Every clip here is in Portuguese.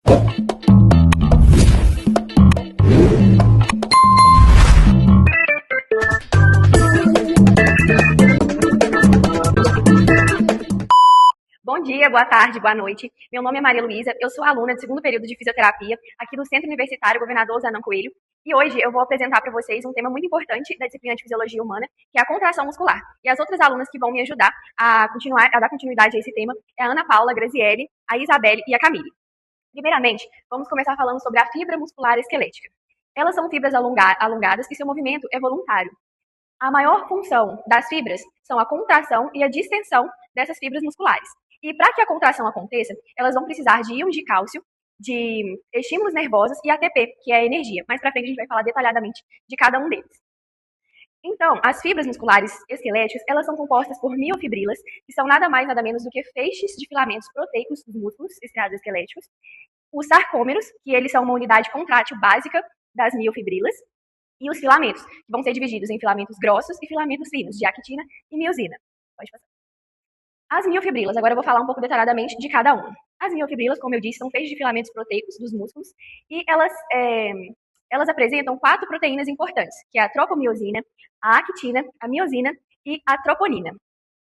Bom dia, boa tarde, boa noite. Meu nome é Maria Luísa, eu sou aluna de segundo período de fisioterapia aqui do Centro Universitário Governador Zanon Coelho e hoje eu vou apresentar para vocês um tema muito importante da disciplina de Fisiologia Humana, que é a contração muscular. E as outras alunas que vão me ajudar a dar continuidade a esse tema é a Ana Paula, a Graziele, a Isabelle e a Camille. Primeiramente, vamos começar falando sobre a fibra muscular esquelética. Elas são fibras alongadas e seu movimento é voluntário. A maior função das fibras são a contração e a distensão dessas fibras musculares. E para que a contração aconteça, elas vão precisar de íons de cálcio, de estímulos nervosos e ATP, que é a energia. Mais para frente a gente vai falar detalhadamente de cada um deles. Então, as fibras musculares esqueléticas, elas são compostas por miofibrilas, que são nada mais nada menos do que feixes de filamentos proteicos dos músculos estriados esqueléticos, os sarcômeros, que eles são uma unidade contrátil básica das miofibrilas, e os filamentos, que vão ser divididos em filamentos grossos e filamentos finos, de actina e miosina. Pode passar. As miofibrilas, agora eu vou falar um pouco detalhadamente de cada uma. As miofibrilas, como eu disse, são feixes de filamentos proteicos dos músculos e elas apresentam 4 proteínas importantes, que é a tropomiosina, a actina, a miosina e a troponina.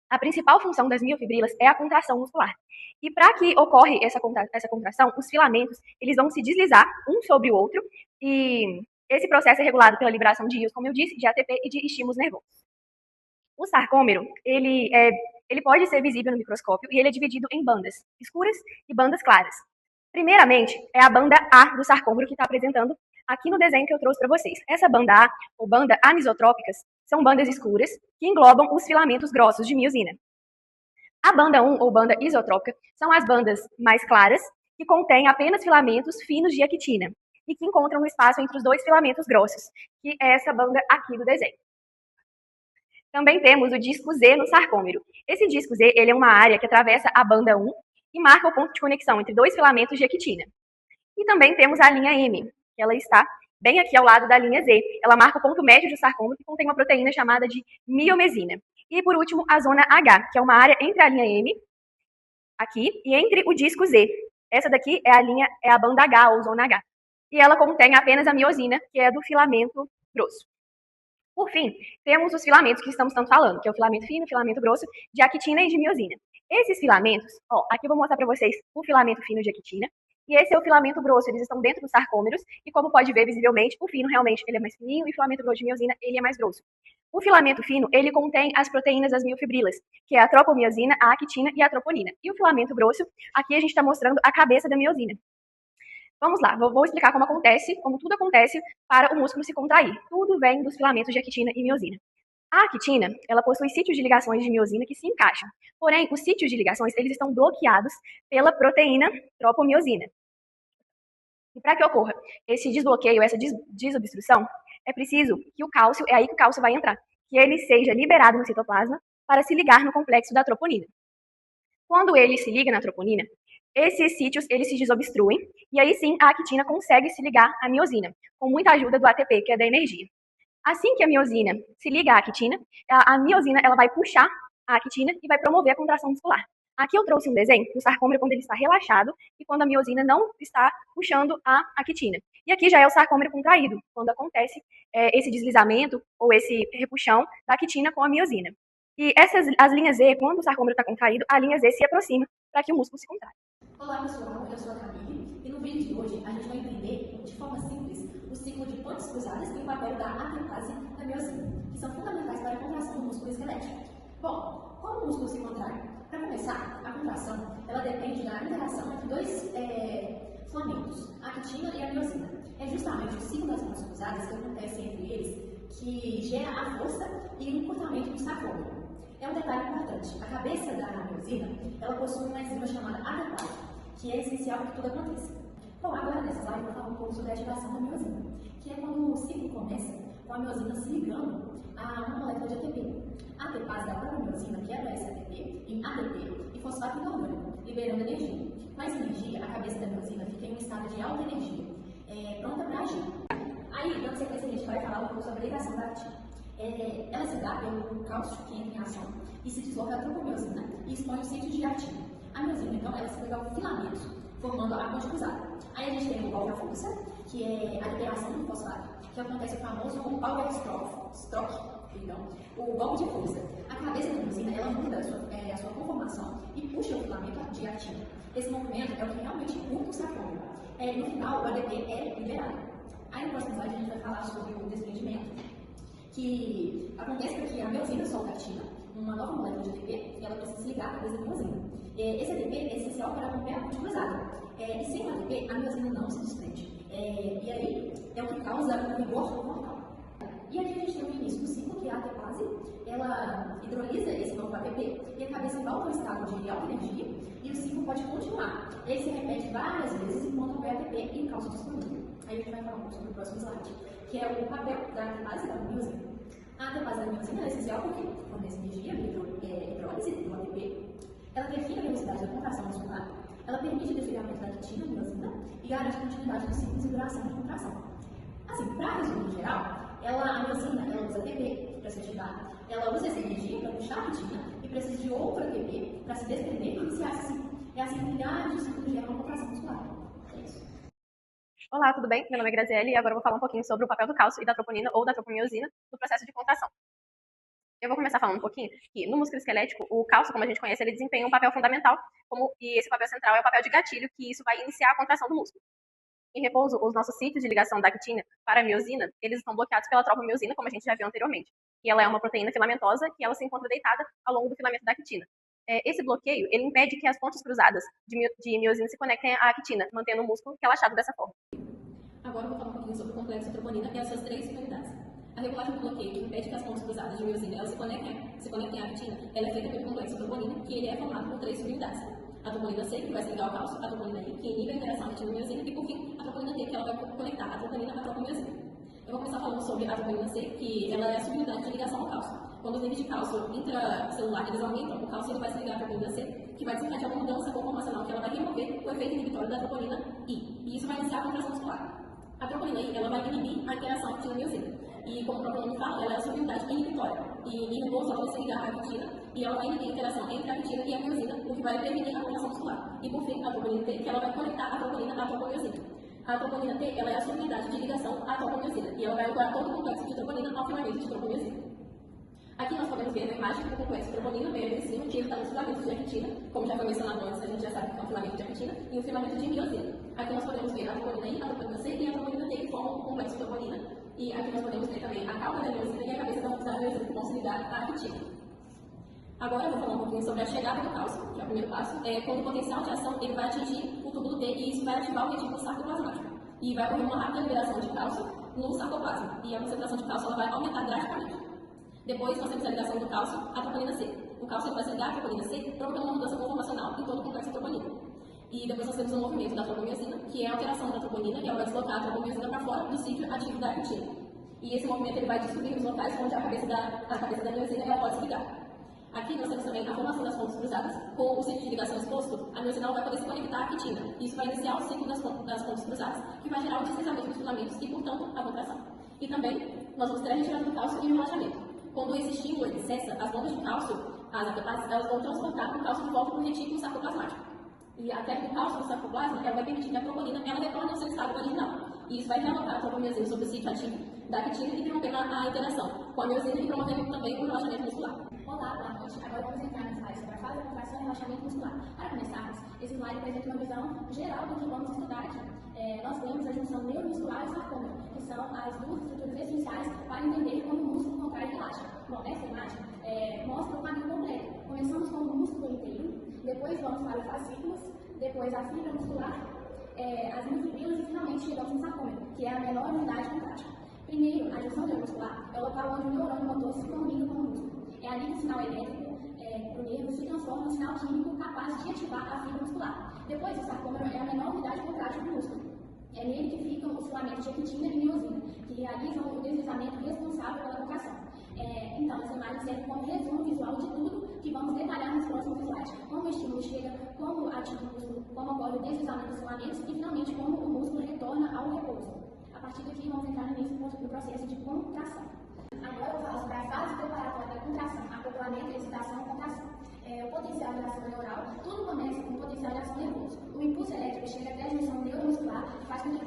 A principal função das miofibrilas é a contração muscular. E para que ocorra essa contração, os filamentos eles vão se deslizar um sobre o outro e esse processo é regulado pela liberação de íons, como eu disse, de ATP e de estímulos nervosos. O sarcômero, ele pode ser visível no microscópio e ele é dividido em bandas escuras e bandas claras. Primeiramente, é a banda A do sarcômero que está apresentando aqui no desenho que eu trouxe para vocês. Essa banda A, ou banda anisotrópicas, são bandas escuras que englobam os filamentos grossos de miosina. A banda 1, ou banda isotrópica, são as bandas mais claras, que contêm apenas filamentos finos de actina e que encontram no espaço entre os 2 filamentos grossos, que é essa banda aqui do desenho. Também temos o disco Z no sarcômero. Esse disco Z ele é uma área que atravessa a banda 1 e marca o ponto de conexão entre 2 filamentos de actina. E também temos a linha M, que ela está bem aqui ao lado da linha Z. Ela marca o ponto médio do sarcômero, que contém uma proteína chamada de miomesina. E, por último, a zona H, que é uma área entre a linha M, aqui, e entre o disco Z. Essa daqui é a banda H, ou zona H. E ela contém apenas a miosina, que é do filamento grosso. Por fim, temos os filamentos que estamos tanto falando, que é o filamento fino, o filamento grosso, de actina e de miosina. Esses filamentos, aqui eu vou mostrar para vocês o filamento fino de actina, e esse é o filamento grosso, eles estão dentro dos sarcômeros, e como pode ver visivelmente, o fino realmente ele é mais fininho, e o filamento grosso de miosina ele é mais grosso. O filamento fino, ele contém as proteínas das miofibrilas, que é a tropomiosina, a actina e a troponina. E o filamento grosso, aqui a gente está mostrando a cabeça da miosina. Vamos lá, vou explicar como tudo acontece para o músculo se contrair. Tudo vem dos filamentos de actina e miosina. A actina, ela possui sítios de ligações de miosina que se encaixam. Porém, os sítios de ligações, eles estão bloqueados pela proteína tropomiosina. E para que ocorra esse desbloqueio, essa desobstrução, é preciso que o cálcio, é aí que o cálcio vai entrar, que ele seja liberado no citoplasma para se ligar no complexo da troponina. Quando ele se liga na troponina, esses sítios eles se desobstruem e aí sim a actina consegue se ligar à miosina, com muita ajuda do ATP, que é da energia. Assim que a miosina se liga à actina, a miosina ela vai puxar a actina e vai promover a contração muscular. Aqui eu trouxe um desenho do sarcômero quando ele está relaxado e quando a miosina não está puxando a actina. E aqui já é o sarcômero contraído, quando acontece esse deslizamento ou esse repuxão da actina com a miosina. E as linhas Z, quando o sarcômero está contraído, a linha Z se aproxima para que o músculo se contraia. Olá pessoal, eu sou a Camille e no vídeo de hoje a gente vai entender de forma simples o ciclo de pontes cruzadas e o papel da atentase da miosina, que são fundamentais para a contração do músculo esquelético. Bom, como o músculo se contrai? Para começar, a contração ela depende da interação entre 2 filamentos, a actina e a miosina. É justamente o ciclo das pontes cruzadas que acontece entre eles que gera a força e o encurtamento do sarcômero. É um detalhe importante, a cabeça da miosina, ela possui uma enzima chamada atentase, que é essencial para que tudo aconteça. Bom, agora nessa slide eu vou falar um pouco sobre a ativação da miosina, que é quando o ciclo começa com a miosina se ligando a uma molécula de ATP. A ATPase da própria miosina quebra esse ATP em ADP e fosfato inorgânico, liberando energia. Com essa energia, a cabeça da miosina fica em um estado de alta energia, pronta para agir. Aí, dando sequência, a gente vai falar um pouco sobre a ligação da actina. Ela se dá pelo cálcio que entra em ação e se desloca a tropomiosina e expõe o sítio de actina. A miosina, então, ela se liga ao filamento, formando a ponte cruzada. Aí envolve a força, que é a liberação do fosfato, que acontece o famoso power stroke, o golpe de força. A cabeça da miossina, ela muda a sua conformação e puxa o filamento de actina. Esse movimento é o que realmente curta o sarcômero. No final, o ADP é liberado. Aí no próximo slide a gente vai falar sobre o desprendimento, que acontece porque a miosina solta actina, uma nova molécula de ADP, e ela precisa se ligar à cabeça da miosina. Esse ADP é essencial para romper a ponte cruzada. E sem o ADP, a miosina não se desprende. E aí é o que causa o rigor mortal. E aqui a gente tem o início do ciclo, que é a ATPase, ela hidrolisa esse novo ATP e a cabeça volta ao estado de alta energia e o ciclo pode continuar. Ele se repete várias vezes enquanto houver ATP e causa disponível. Aí a gente vai falar um pouco sobre o próximo slide, que é o papel da ATPase da miosina. A ATPase da miosina é essencial porque fornece energia via hidrólise do ATP, ela define a velocidade da contração muscular, ela permite o desligamento da actina, miosina, e garante a continuidade dos ciclos e duração de contração. Assim, para resumir em geral, a miosina ela usa ATP para se ativar, ela usa essa energia para puxar a actina e precisa de outro ATP para se desprender e iniciar esse ciclo. É assim que milhares de ciclos geram uma contração muscular. É isso. Olá, tudo bem? Meu nome é Graziele e agora eu vou falar um pouquinho sobre o papel do cálcio e da troponina ou da tropomiosina no processo de contração. Eu vou começar falando um pouquinho que no músculo esquelético, o cálcio, como a gente conhece, ele desempenha um papel fundamental, e esse papel central é o papel de gatilho, que isso vai iniciar a contração do músculo. Em repouso, os nossos sítios de ligação da actina para a miosina, eles estão bloqueados pela tropomiosina, como a gente já viu anteriormente. E ela é uma proteína filamentosa que ela se encontra deitada ao longo do filamento da actina. Esse bloqueio, ele impede que as pontes cruzadas de miosina se conectem à actina, mantendo o músculo relaxado dessa forma. Agora eu vou falar um pouquinho sobre o complexo troponina e as suas três finalidades. A regulagem do bloqueio, que impede que as pontes cruzadas de miosina elas se conectem à actina, ela é feita pelo complexo troponina, que ele é formado por três unidades. A troponina C, que vai se ligar ao cálcio, a troponina I, que inibe a interação actina-miosina, e por fim, a troponina T, que ela vai conectar a troponina à tropomiosina. Eu vou começar falando sobre a troponina C, que ela é a subunidade de ligação ao cálcio. Quando os níveis de cálcio intracelular eles aumentam, o cálcio ele vai se ligar à troponina C, que vai desencadear uma mudança conformacional, que ela vai remover o efeito inibitório da troponina I, e isso vai iniciar a contração muscular. A troponina I, ela vai inibir a interação actina-miosina. E como o próprio nome fala, ela é a subunidade inibitória. E em repouso, ela vai se ligar à actina e ela vai inibir a interação entre a actina e a miosina, o que vai prevenir a contração muscular. E por fim, a troponina T, que ela vai conectar a troponina à tropomiosina. A troponina T, ela é a subunidade de ligação à tropomiosina e ela vai ancorar todo o complexo de troponina ao filamento de tropomiosina. Aqui nós podemos ver na imagem que o complexo de troponina vem aqui em cima, que ele está nos filamentos de actina, como já foi mencionado antes, a gente já sabe que é um filamento de actina, e um filamento de miosina. Aqui nós podemos ver a troponina I, a troponina C e a troponina T, que formam o complexo de troponina. E aqui nós podemos ver também a cauda da miosina e a cabeça da miosina, que vão se ligar à actina. Agora eu vou falar um pouquinho sobre a chegada do cálcio, que é o primeiro passo, quando o potencial de ação ele vai atingir o túbulo T e isso vai ativar o retículo sarcoplasmático. E vai ocorrer uma rápida liberação de cálcio no sarcoplasma, e a concentração de cálcio ela vai aumentar drasticamente. Depois nós temos a ligação do cálcio à troponina C. O cálcio ele vai se ligar à troponina C, provocando uma mudança conformacional em todo o complexo de troponina. E depois nós temos o movimento da tropomiosina, que é a alteração da troponina, e ela vai deslocar a tropomiosina para fora do sítio ativo da actina. E esse movimento ele vai descobrir os locais onde a cabeça da miosina ela pode se ligar. Aqui nós temos também a formação das pontes cruzadas. Com o sítio de ligação exposto, a miosina vai poder se conectar à actina. Isso vai iniciar o ciclo das pontes cruzadas, que vai gerar o deslizamento dos filamentos e, portanto, a contração. E também nós vamos ter a retirada do cálcio e o relaxamento. Quando esse estímulo ele cessa, as bombas de cálcio, as ATPases, elas vão transportar o cálcio de volta para o retículo sarcoplasmático. E a queda do cálcio no sarcoplasma, ela vai permitir que a troponina ela retorne ao seu estado original. E isso vai realocar a tropomiosina sobre o sítio ativo da actina e interrompendo a interação com a miosina e promovendo também o relaxamento muscular. Olá, boa noite. Agora vamos entrar no slide sobre a fase da contração e relaxamento muscular. Para começarmos, esse slide apresenta uma visão geral do que vamos estudar aqui. Nós temos a junção neuromuscular e sarcômero, que são as duas estruturas essenciais para entender como o músculo contrai e relaxa. Bom, essa imagem mostra o caminho completo. Começamos com o músculo inteiro, depois vamos para os fascículos, depois a fibra muscular, as miofibrilas e finalmente chegamos no sarcômero, que é a menor unidade contrátil. Primeiro, a junção neuromuscular é o local onde o neurônio motor se comunica com o músculo. É ali que o sinal elétrico do nervo se transforma em sinal químico capaz de ativar a fibra muscular. Depois, o sarcômero é a menor unidade contrátil do músculo. É nele que ficam os filamentos de actina e miosina, que realizam o deslizamento responsável pela contração. Então, essa imagem serve como resumo visual de tudo que vamos detalhar nos próximos slides. Como o estímulo chega, como ativa o músculo, como ocorre o deslizamento dos filamentos e, finalmente, como o músculo retorna ao repouso. A partir daqui, vamos entrar no início do processo de contração. Agora eu vou falar sobre a fase preparatória da contração, acoplamento, excitação e contração. O potencial de ação neural, tudo começa com o potencial de ação nervoso. O impulso elétrico chega até a junção neuromuscular e faz com que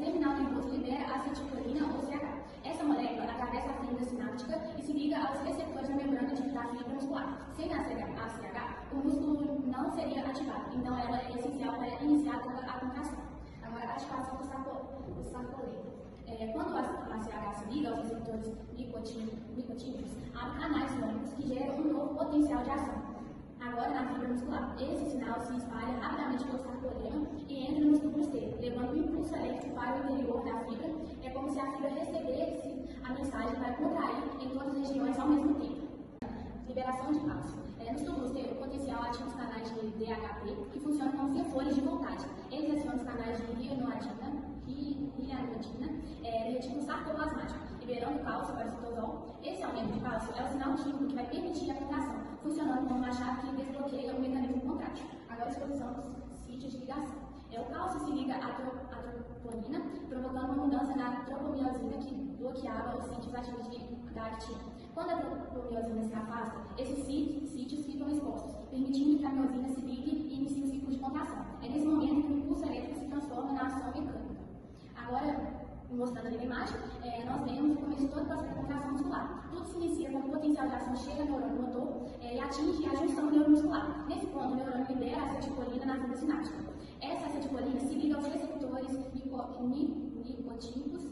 ACH se liga aos receptores nicotínicos, abre canais iônicos que geram um novo potencial de ação. Agora, na fibra muscular, esse sinal se espalha rapidamente pelo sarcolemma e entra nos túbulos T, levando um impulso elétrico para o interior da fibra. É como se a fibra recebesse a mensagem para contrair em todas as regiões ao mesmo tempo. Liberação de cálcio. Nos túbulos T, o potencial ativa os canais de DHP, que funcionam como sensores de voltagem. Eles acionam os canais de hianoidina, retículo sarcoplasmático, liberando cálcio para o citosol. Esse aumento de cálcio é o sinal químico que vai permitir a contração, funcionando como uma chave que desbloqueia o mecanismo contrátil. Agora, a exposição dos sítios de ligação. O cálcio se liga à troponina, provocando uma mudança na tropomiosina que bloqueava os sítios ativos da actina. Quando a tropomiosina se afasta, esses sítios ficam expostos, permitindo que a miosina se ligue e inicie o ciclo de contração. É nesse momento que o impulso elétrico se transforma na ação mecânica. Agora, mostrando ali na imagem, nós vemos o começo de todo o processo de contração muscular. Tudo se inicia quando o potencial de ação chega no neurônio motor e atinge a junção neuromuscular. Nesse ponto, o neurônio libera a acetilcolina na fibra sináptica. Essa acetilcolina se liga aos receptores nicotínicos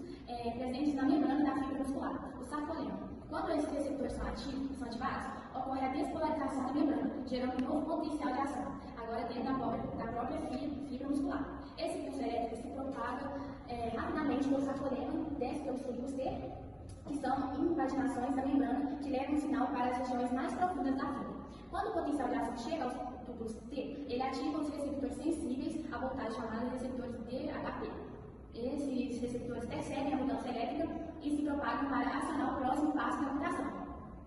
presentes na membrana da fibra muscular, o sarcolemma. Quando esses receptores são ativados, ocorre a despolarização da membrana, gerando um novo potencial de ação, agora dentro da própria fibra muscular. Esse impulso elétrico se propaga rapidamente pelo sarcolemma, desce pelos túbulos T, que são invaginações da membrana que levam o sinal para as regiões mais profundas da fibra. Quando o potencial de ação chega aos túbulos T, ele ativa os receptores sensíveis à voltagem chamados receptores DHP. Esses receptores percebem a mudança elétrica e se propagam para acionar o próximo passo da mutação.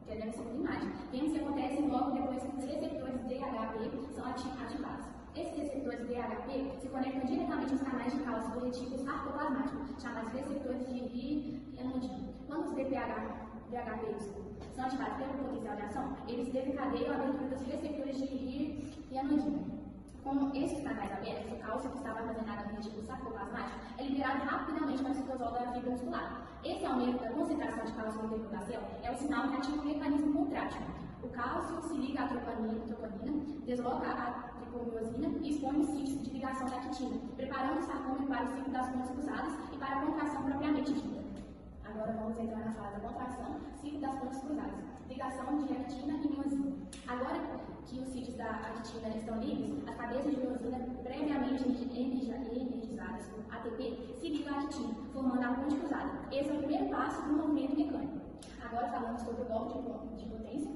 Que é na segunda imagem. Vemos que acontece logo depois que os receptores DHP são ativados. Esses receptores DHP se conectam diretamente aos canais de cálcio do retículo sarcoplasmático, chamados receptores de hianodina. Quando os DHP são ativados pelo potencial de ação, eles desencadeiam a abertura dos receptores de hianodina. Com esses canais abertos, o cálcio que estava armazenado no retículo sarcoplasmático é liberado rapidamente para o citosol da fibra muscular. Esse aumento da concentração de cálcio no interior da célula é o sinal que ativa o mecanismo contrátil. O cálcio se liga à troponina, desloca a tripomiosina e expõe os sítios de ligação da actina, preparando o sarcômero para o ciclo das pontas cruzadas e para a contração propriamente dita. Agora vamos entrar na fase da contração, ciclo das pontas cruzadas, ligação de actina e miosina. Agora que os sítios da actina estão livres, as cabeças de miosina previamente energizadas por ATP se ligam à actina, formando a ponte cruzada. Esse é o primeiro passo do movimento mecânico. Agora falamos sobre o golpe de potência,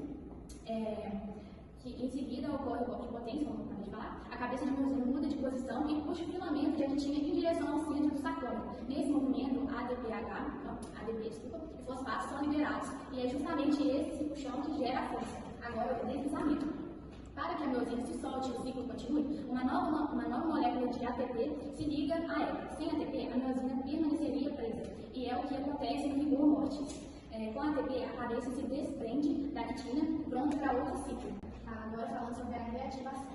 que em seguida ocorre o golpe de potência, como eu acabei de falar. A cabeça de miosina muda de posição e puxa o filamento de actina em direção ao centro do sarcômero. Nesse movimento, ADP e fosfatos são liberados, e é justamente esse puxão que gera a força. Agora, o deslizamento. Para que a miosina se solte e o ciclo continue, uma nova molécula de ATP se liga a ela. Sem ATP, a miosina permaneceria presa, e é o que acontece no rigor mortis. Com a ATP, a cabeça se desprende da actina, pronto para outro ciclo. Agora falando sobre a reativação.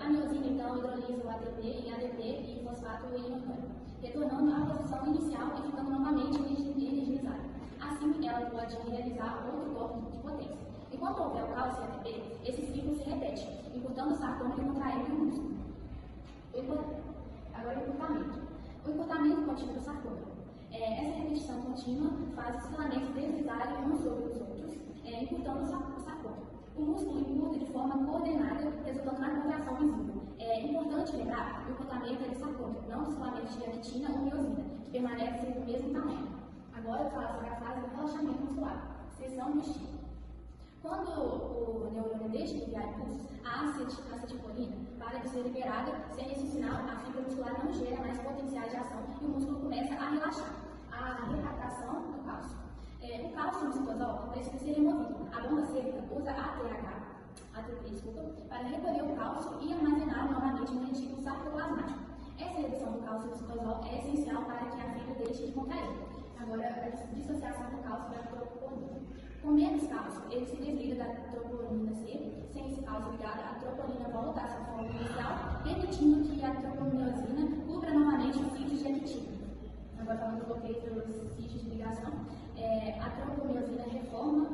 A miosina, então, hidrolisa o ATP em ADP e fosfato em orgânico, retornando à posição inicial e ficando novamente energizada. Assim, ela pode realizar outro golpe de potência. Enquanto houver o cálcio e ATP, esse ciclo se repete, encurtando o sarcômero e contraindo o músculo. Agora, o encurtamento. O encurtamento contínuo do sarcômero. Essa repetição contínua faz os filamentos deslizarem uns sobre os outros, encurtando o sarcômero. O músculo encurta de forma coordenada, resultando na contração visível. É importante lembrar que o encurtamento é do sarcômero, não dos filamentos de actina ou miosina, que permanecem do mesmo tamanho. Agora, eu falo sobre a fase do relaxamento muscular, seção do estímulo. Quando o neurônio deixa de enviar impulsos, a acetilcolina para de ser liberada. Sem esse sinal, a fibra muscular não gera mais potenciais de ação e o músculo começa a relaxar. A recaptação do cálcio. O cálcio no citosol precisa ser removido. A bomba sêptica usa ATP, para recolher o cálcio e armazenar novamente no retículo sarcoplasmático. Essa redução do cálcio no citosol é essencial para que a fibra deixe de contrair. Agora, a dissociação do cálcio da troponina. Com menos cálcio, ele se desliga da troponina C. Sem esse cálcio ligado, a troponina volta à sua forma inicial, permitindo que a tropomiosina cubra novamente os sítios de actina. Agora, falando do bloqueio dos sítios de ligação, a tropomiosina retorna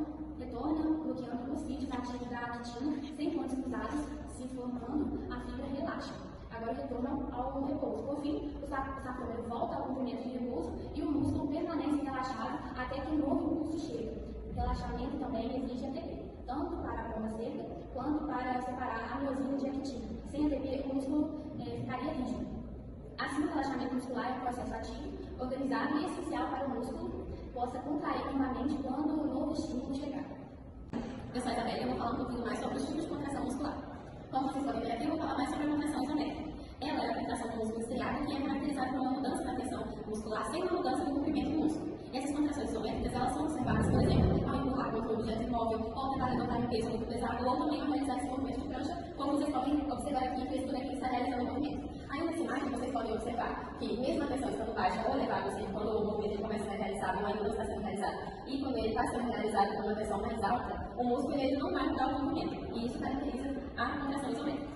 bloqueando os sítios ativos da actina sem pontes cruzadas, se formando, a fibra relaxa. Agora retorna ao repouso. Por fim, o sarcômero volta ao comprimento de repouso e o músculo permanece relaxado até que um novo impulso chega. Relaxamento também exige ATP, tanto para a bomba seca quanto para separar a miosina de actina. Sem ATP, o músculo ficaria rígido. Assim, o relaxamento muscular é um processo ativo, organizado e essencial para o músculo possa contrair novamente quando o novo estímulo chegar. Eu sou a Isabela e eu vou falar um pouquinho mais sobre os tipos de contração muscular. Como vocês podem ver aqui, eu vou falar mais sobre a contração isométrica. Ela é a contração do músculo estriado que é caracterizada por uma mudança da tensão muscular sem uma mudança do comprimento do músculo. E essas contrações isométricas, elas são observadas, por exemplo, ao empurrar contra um objeto imóvel, ou tentar levantar um peso muito pesado, ou também ao realizar esse movimento de prancha, como vocês podem observar aqui, que esse bonequinho está realizando o movimento. Aí nessa imagem, vocês podem observar que, mesmo a tensão estando baixa ou elevada, ou seja, quando o movimento começa a ser realizado ou ainda não está sendo realizado, e quando ele está sendo realizado com uma tensão mais alta, o músculo ele não vai mudar o movimento. E isso caracteriza a contração isométrica.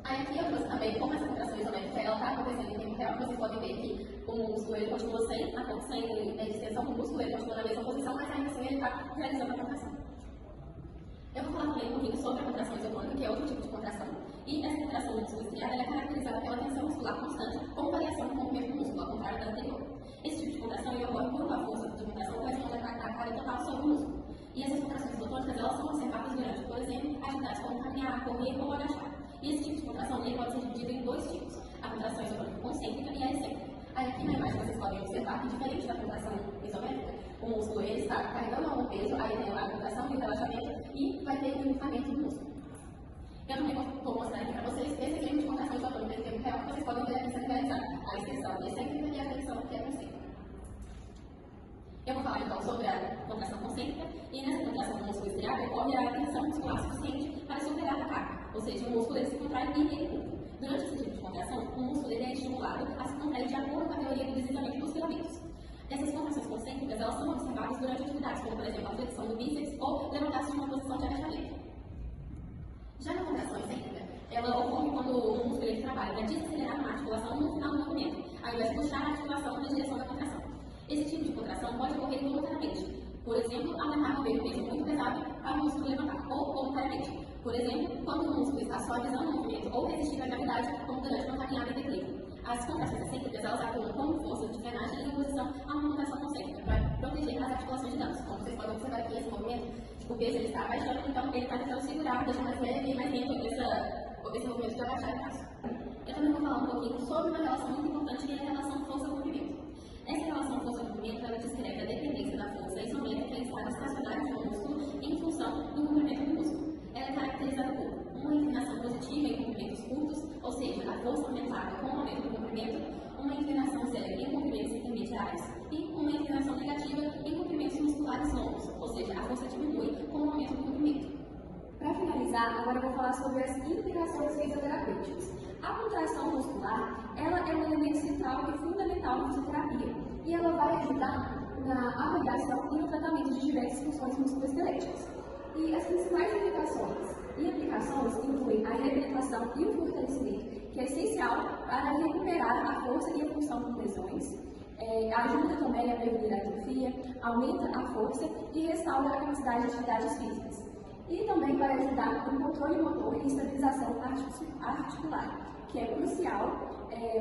Aí aqui eu trouxe também como essa contração isométrica ela está acontecendo em tempo real. Vocês podem ver que o músculo ele continua sem distensão, o músculo ele continua na mesma posição, mas ainda assim ele está realizando a contração. Eu vou falar também um pouquinho sobre a contração isotônica, que é outro tipo de contração. E essa contração do músculo estriado é caracterizada pela tensão muscular constante, com variação no comprimento do músculo, ao contrário da anterior. Esse tipo de contração ocorre quando a força de contração corresponde à carga total sobre o músculo. E essas contrações isotônicas elas são observadas durante, por exemplo, atividades como caminhar, correr ou agachar. E esse tipo de contração ele pode ser dividido em dois tipos, a contração isotônica concêntrica e a excêntrica. Aí aqui na imagem vocês podem observar que, diferente da contração isométrica, o músculo ele está carregando algum peso, aí tem a contração e o relaxamento e vai ter o inflamento do músculo. Eu também vou mostrar aqui para vocês esse exemplo de contração isotônica em tempo real, que vocês podem ver aqui sendo realizada, a extensão excêntrica e a flexão que é concêntrica. Eu vou falar então sobre a contração concêntrica, e nessa contração do músculo estriado ocorre a tensão muscular suficiente para superar a carga, ou seja, o músculo ele se contrai e ele curva. Durante esse tipo de contração, o músculo ele é estimulado a se contrair de acordo com a teoria do deslizamento dos filamentos. Essas contrações concêntricas elas são observadas durante atividades como, por exemplo, a flexão do bíceps ou levantar-se de uma posição de agachamento. Já na contração excêntrica, ela ocorre quando o músculo ele trabalha para desacelerar uma articulação no final do movimento, ao invés de puxar a articulação na direção da contração. Esse tipo de contração pode ocorrer involuntariamente. Por exemplo, ao tentar mover um peso muito pesado para o músculo levantar, ou voluntariamente. Por exemplo, quando o músculo está suavizando o movimento ou resistindo à gravidade, como durante uma caminhada em declive. As contrações excêntricas elas atuam como força de frenagem em oposição a uma contração concêntrica, para proteger as articulações de danos. Como vocês podem observar aqui, esse movimento, o peso ele está abaixando, então ele está tentando segurar, deixar mais leve e mais lento esse movimento de agachar e passo. Eu também vou falar um pouquinho sobre uma relação muito importante, que é a relação força-comprimento. Essa relação força-comprimento ela descreve a dependência da força isométrica em estado estacionário do músculo em função do comprimento do músculo. Ela é caracterizada por uma inclinação positiva em comprimentos curtos, ou seja, a força aumentada com o aumento do comprimento, uma inclinação zero em comprimentos intermediários e uma inclinação negativa em comprimentos musculares longos, ou seja, a força diminui com o aumento do comprimento. Para finalizar, agora eu vou falar sobre as implicações fisioterapêuticas. A contração muscular, ela é um elemento central e fundamental na fisioterapia e ela vai ajudar na avaliação e no tratamento de diversas funções musculoesqueléticas. E as principais implicações e aplicações incluem a reabilitação e o fortalecimento, que é essencial para recuperar a força e a função com lesões. Ajuda também a prevenir a atrofia, aumenta a força e restaura a capacidade de atividades físicas. E também vai ajudar no controle motor e estabilização articular, que é crucial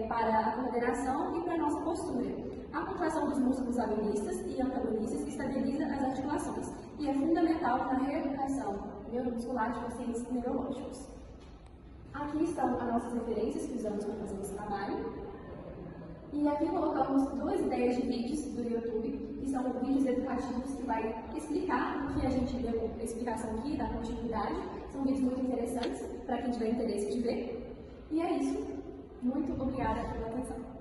para a coordenação e para a nossa postura. A contração dos músculos agonistas e antagonistas estabiliza as articulações e é fundamental na reeducação neuromuscular de pacientes neurológicos. Aqui estão as nossas referências que usamos para fazer esse trabalho. E aqui colocamos duas ideias de vídeos do YouTube, que são vídeos educativos que vai explicar o que a gente deu a explicação aqui, da continuidade. São vídeos muito interessantes para quem tiver interesse de ver. E é isso. Muito obrigada pela atenção.